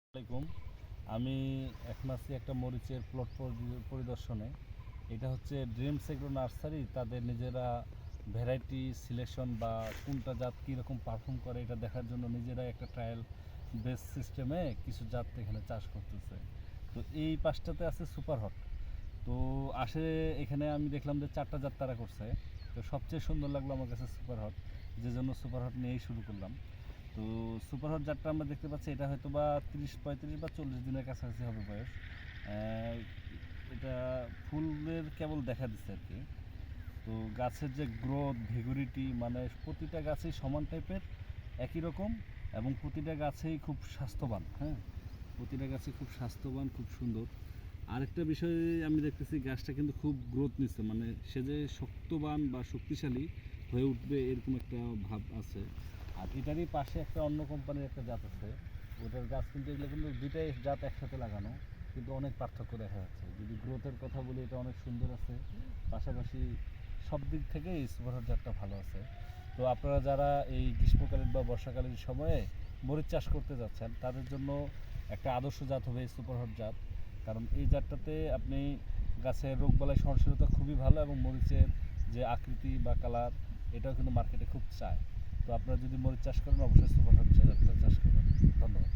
আসসালামাইকুম। আমি এখন আছি একটা মরিচের প্লট পরিদর্শনে। এটা হচ্ছে ড্রিমস এগ্রো নার্সারি, তাদের নিজেরা ভ্যারাইটি সিলেকশন বা কোনটা জাত কীরকম পারফর্ম করে এটা দেখার জন্য নিজেরা একটা ট্রায়াল বেস সিস্টেমে কিছু জাত এখানে চাষ করতেছে। তো এই পাশটাতে আছে সুপার হট। তো আসে এখানে আমি দেখলাম যে 4টা জাত তারা করছে। তো সবচেয়ে সুন্দর লাগলো আমার কাছে সুপার হট, যে জন্য সুপার হট নিয়েই শুরু করলাম। তো সুপার হট জাতটা আমরা দেখতে পাচ্ছি, এটা হয়তো বা 30-35 বা 40 দিনের কাছাকাছি হবে বয়স। এটা ফুলের কেবল দেখা দিচ্ছে আর কি। তো গাছের যে গ্রোথ ভিগোরিটি, মানে প্রতিটা গাছেই সমান টাইপের, একই রকম, এবং প্রতিটা গাছেই খুব স্বাস্থ্যবান। হ্যাঁ, প্রতিটা গাছে খুব স্বাস্থ্যবান, খুব সুন্দর। আরেকটা বিষয় আমি দেখতেছি, গাছটা কিন্তু খুব গ্রোথ নিচ্ছে, মানে সে যে শক্তবান বা শক্তিশালী হয়ে উঠবে এরকম একটা ভাব আছে। আর এটারই পাশে একটা অন্য কোম্পানির একটা জাত আছে, ওটার গাছ কিন্তু এগুলো কিন্তু দুইটাই জাত একসাথে লাগানো, কিন্তু অনেক পার্থক্য দেখা যাচ্ছে। যদি গ্রোথের কথা বলি, এটা অনেক সুন্দর আছে, পাশাপাশি সব দিক থেকে এই সুপারহট জাতটা ভালো আছে। তো আপনারা যারা এই গ্রীষ্মকালীন বা বর্ষাকালীন সময়ে মরিচ চাষ করতে যাচ্ছেন, তাদের জন্য একটা আদর্শ জাত হবে এই সুপারহট জাত। কারণ এই জাতটাতে আপনি গাছের রোগবালাই সহনশীলতা খুবই ভালো, এবং মরিচের যে আকৃতি বা কালার, এটাও কিন্তু মার্কেটে খুব চায়। তো আপনারা যদি মরিচ চাষ করেন, অবশ্যই সুপারহট জাতটা চাষ করবেন। ধন্যবাদ।